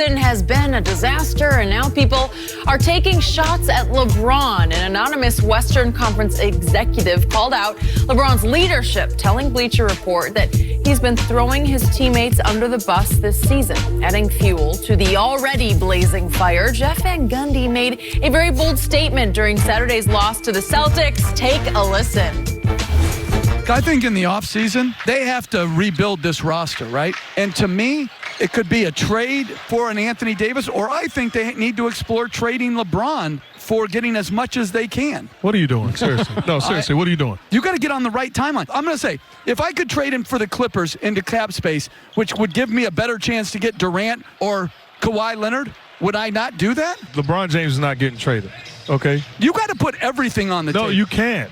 Has been a disaster, and now people are taking shots at LeBron. An anonymous Western Conference executive called out LeBron's leadership, telling Bleacher Report that he's been throwing his teammates under the bus this season. Adding fuel to the already blazing fire, Jeff Van Gundy made a very bold statement during Saturday's loss to the Celtics. Take a listen. I think in the offseason, they have to rebuild this roster, right? And to me, it could be a trade for an Anthony Davis, or I think they need to explore trading LeBron for getting as much as they can. What are you doing? Seriously. No, seriously, what are you doing? You got to get on the right timeline. I'm going to say, if I could trade him for the Clippers into cap space, which would give me a better chance to get Durant or Kawhi Leonard, would I not do that? LeBron James is not getting traded, okay? You got to put everything on the table. No, you can't.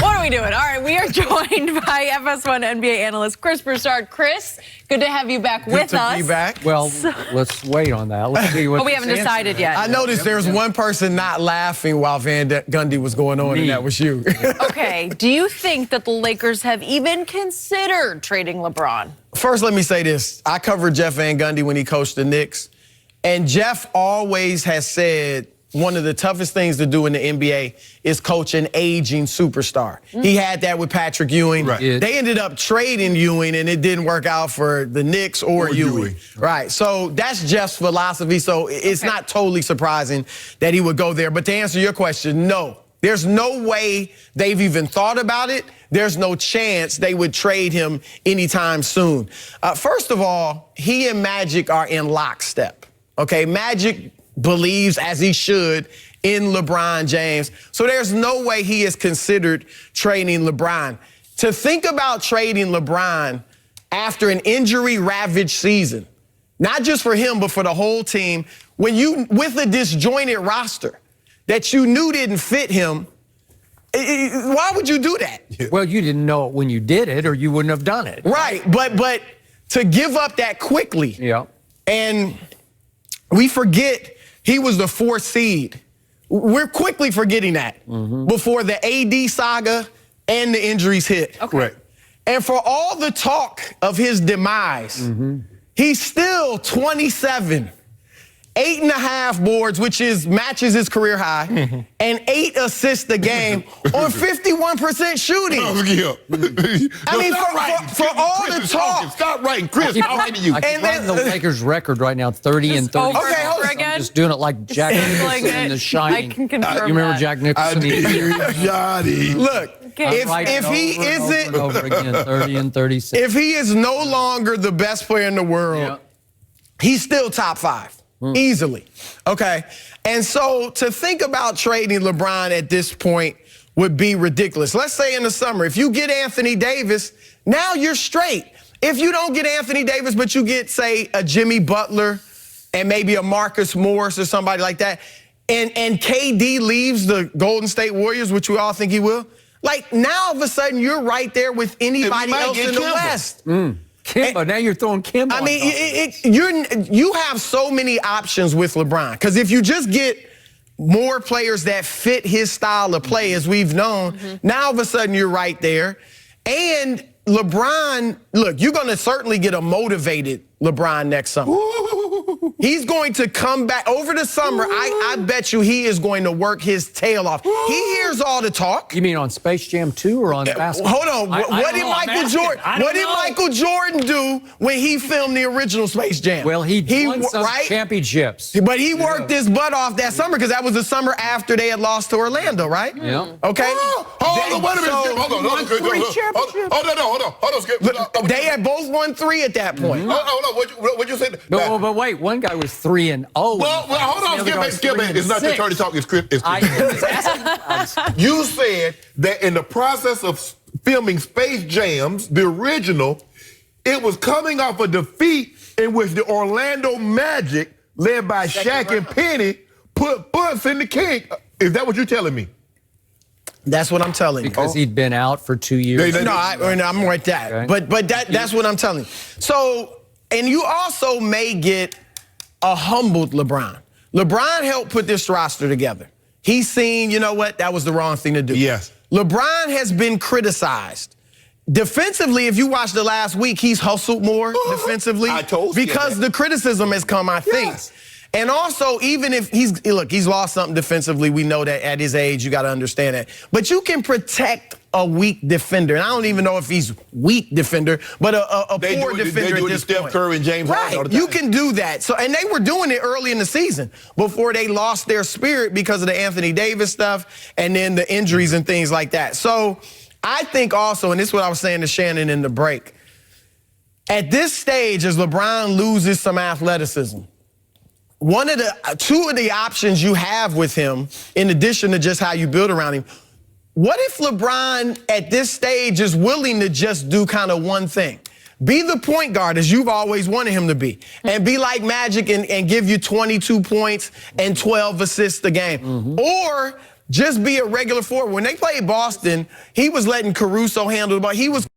What are we doing? All right, we are joined by FS1 NBA analyst Chris BROUSSARD. Chris, good to have you back with us. Good to be back. Well, let's wait on that. Let's see what. But we haven't decided yet. I noticed there was one person not laughing while Van Gundy was going on, and that was you. Okay, do you think that the Lakers have even considered trading LeBron? First, let me say this. I covered Jeff Van Gundy when he coached the Knicks, and Jeff always has said one of the toughest things to do in the NBA is coach an aging superstar. He had that with Patrick Ewing. Right. They ended up trading Ewing, and it didn't work out for the Knicks or Ewing. Right. So that's Jeff's philosophy. So it's not totally surprising that he would go there. But to answer your question, no. There's no way they've even thought about it. There's no chance they would trade him anytime soon. First of all, he and Magic are in lockstep. Okay, Magic believes, as he should, in LeBron James. So there's no way he has considered trading LeBron. To think about trading LeBron after an injury-ravaged season, not just for him, but for the whole team, when you, with a disjointed roster that you knew didn't fit him, why would you do that? Well, you didn't know it when you did it, or you wouldn't have done it. Right, but to give up that quickly. Yeah. And we forget he was the 4th seed. We're quickly forgetting that before the AD saga and the injuries hit. Okay. Right. And for all the talk of his demise, he's still 27. 8.5 boards, which matches his career high, and 8 assists a game on 51% shooting. I mean, for all the talk. Stop writing, Chris. I'll write to you. I keep writing the Lakers record right now, 30 and 30. Okay, hold on. I'm just doing it like Jack Nicholson in The Shining. I can confirm You remember that. Jack Nicholson? Look, if he isn't, over again, 30 and 36. if he is no longer the best player in the world, he's still top 5. Easily. Okay. And so to think about trading LeBron at this point would be ridiculous. Let's say in the summer, if you get Anthony Davis, now you're straight. If you don't get Anthony Davis, but you get, say, a Jimmy Butler and maybe a Marcus Morris or somebody like that, and KD leaves the Golden State Warriors, which we all think he will, like now all of a sudden you're right there with anybody else in the West. Kimba, now you're throwing Kimba. I mean, you have so many options with LeBron. Because if you just get more players that fit his style of play, as we've known, now all of a sudden you're right there. And LeBron, look, you're going to certainly get a motivated LeBron next summer. He's going to come back over the summer. I bet you he is going to work his tail off. He hears all the talk. You mean on Space Jam 2 or on basketball? Hold on. What did Michael Jordan do when he filmed the original Space Jam? Well, he won some championships. But he worked his butt off that summer because that was the summer after they had lost to Orlando, right? Yeah. Okay. Hold on, wait a minute, Skip. Hold on, Skip. They had both won 3 at that point. Hold on, what you said? But wait, one guy was 3-0. Well, hold on, Skip. It's not your turn to talk. It's Chris. You said that in the process of filming Space Jams, the original, it was coming off a defeat in which the Orlando Magic, led by Shaq and Penny, put butts in the kink. Is that what you're telling me? That's what I'm telling you. Because he'd been out for 2 years. I'm right that. Okay. But that's what I'm telling you. So, and you also may get a humbled LeBron. LeBron helped put this roster together. He's seen, you know what, that was the wrong thing to do. Yes. LeBron has been criticized Defensively, if you watch the last week, he's hustled more defensively. I told you because the criticism has come, I think. Yes. And also, even if he's lost something defensively, we know that at his age, you got to understand that. But you can protect a weak defender. And I don't even know if he's weak defender, but a poor defender at this point. Steph Curry and James Harden all the time. You can do that. So, and they were doing it early in the season before they lost their spirit because of the Anthony Davis stuff and then the injuries and things like that. So I think also, and this is what I was saying to Shannon in the break, at this stage, as LeBron loses some athleticism, two of the options you have with him, in addition to just how you build around him, what if LeBron at this stage is willing to just do kind of one thing? Be the point guard as you've always wanted him to be, and be like Magic and give you 22 points and 12 assists a game. Or just be a regular forward. When they played Boston, he was letting Caruso handle the ball. He was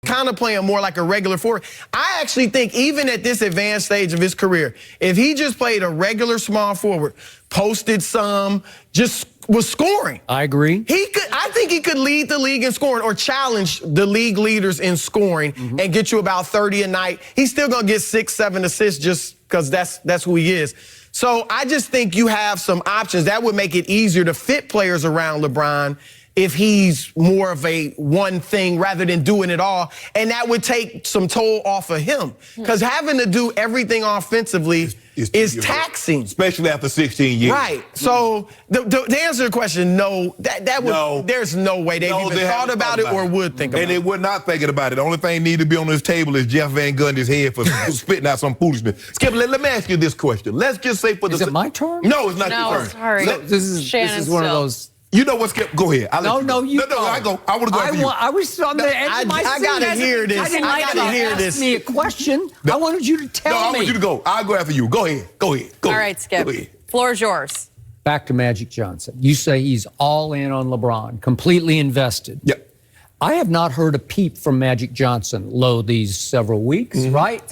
kind of playing more like a regular forward. I actually think even at this advanced stage of his career, if he just played a regular small forward, posted some, just was scoring. I agree. I think he could lead the league in scoring or challenge the league leaders in scoring and get you about 30 a night. He's still going to get 6, 7 assists just because that's who he is. So I just think you have some options. That would make it easier to fit players around LeBron if he's more of a one thing rather than doing it all. And that would take some toll off of him. Because having to do everything offensively is taxing. Especially after 16 years. Right. So to answer the question, no, there's no way they've even thought about it or would think about it. And they were not thinking about it. The only thing need to be on this table is Jeff Van Gundy's head for spitting out some foolishness. Skip, let me ask you this question. Let's just say for Is it my turn? No, it's not your turn. Sorry. This is one of those. You know what, Skip? Go ahead. No, you go. I go. I want to go after you. I was on the edge of my seat. I gotta hear this. I gotta hear this. Ask me a question. I wanted you to tell me. No, I want you to go. I'll go after you. Go ahead. Go ahead. All right, Skip. Go ahead. Floor is yours. Back to Magic Johnson. You say he's all in on LeBron, completely invested. Yep. I have not heard a peep from Magic Johnson these several weeks, right?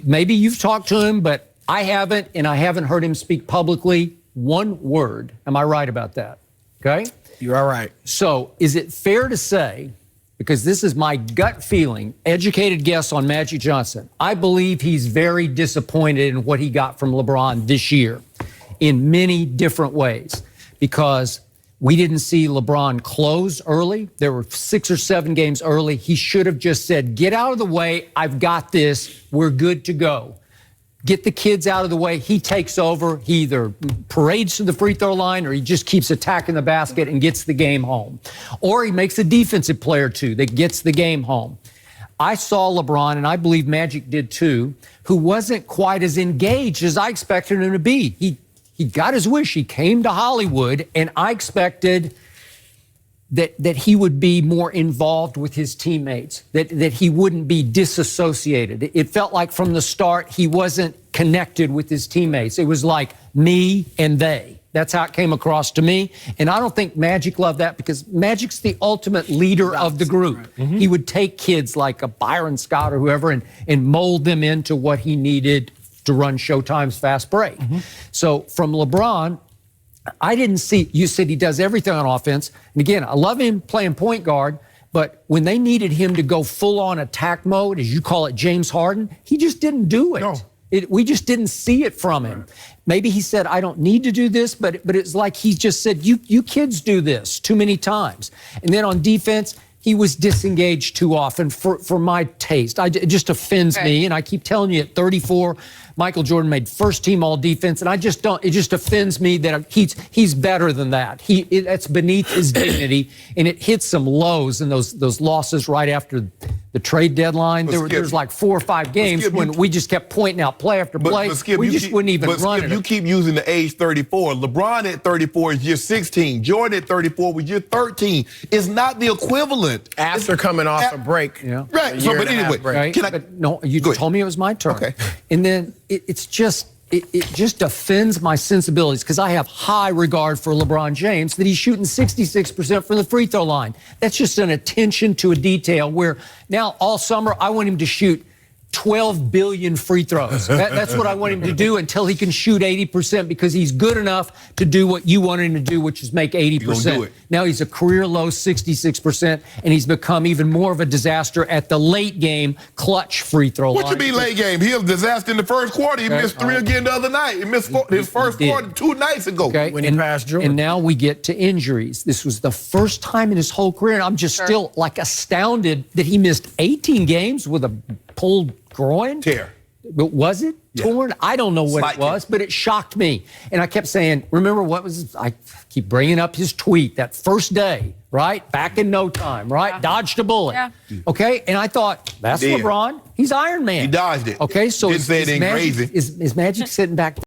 Maybe you've talked to him, but I haven't, and I haven't heard him speak publicly one word. Am I right about that? Okay? You're all right. So is it fair to say, because this is my gut feeling, educated guess on Magic Johnson, I believe he's very disappointed in what he got from LeBron this year in many different ways, because we didn't see LeBron close early. There were 6 or 7 games early. He should have just said, get out of the way. I've got this. We're good to go. Get the kids out of the way. He takes over. He either parades to the free throw line or he just keeps attacking the basket and gets the game home. Or he makes a defensive play or two that gets the game home. I saw LeBron, and I believe Magic did too, who wasn't quite as engaged as I expected him to be. He got his wish. He came to Hollywood, and I expected that he would be more involved with his teammates, that he wouldn't be disassociated. It felt like from the start he wasn't connected with his teammates. It was like me and they. That's how it came across to me. And I don't think Magic loved that, because Magic's the ultimate leader of the group. He would take kids like a Byron Scott or whoever and mold them into what he needed to run Showtime's fast break. So from LeBron, I didn't see, you said he does everything on offense. And again, I love him playing point guard, but when they needed him to go full on attack mode, as you call it, James Harden, he just didn't do it. No. We just didn't see it from him. Maybe he said, I don't need to do this, but it's like he just said, you kids do this too many times. And then on defense, he was disengaged too often for my taste. It just offends me, and I keep telling you at 34, Michael Jordan made first team all defense, and I just don't, it just offends me that he's better than that. That's beneath his dignity, and it hits some lows in those losses right after the trade deadline. There's like 4 or 5 games when we just kept pointing out play after play. We just wouldn't even run it. You keep using the age 34. LeBron at 34 is year 16. Jordan at 34 was year 13. It's not the equivalent. After coming off a break. Yeah. Right. So, but anyway, right? No, you told me it was my turn. Okay. And then it just offends my sensibilities, because I have high regard for LeBron James, that he's shooting 66% from the free throw line. That's just an attention to a detail where now all summer I want him to shoot 12 billion free throws. That's what I want him to do until he can shoot 80% because he's good enough to do what you want him to do, which is make 80%. Now he's a career low 66%, and he's become even more of a disaster at the late game clutch free throw line. What you mean late game? He was a disaster in the first quarter. He missed 3 again the other night. He missed his first quarter 2 nights ago. Okay. When he passed Jordan. And now we get to injuries. This was the first time in his whole career, and I'm just still like astounded that he missed 18 games with a pulled groin. Tear. Was it torn? I don't know what Slight it was, but it shocked me. And I kept saying, remember what was, I keep bringing up his tweet that first day, right? Back in no time, right? Dodged a bullet. Yeah. Okay. And I thought, that's He did. LeBron. He's Iron Man. He dodged it. Okay. So Didn't say it ain't crazy. is Magic sitting back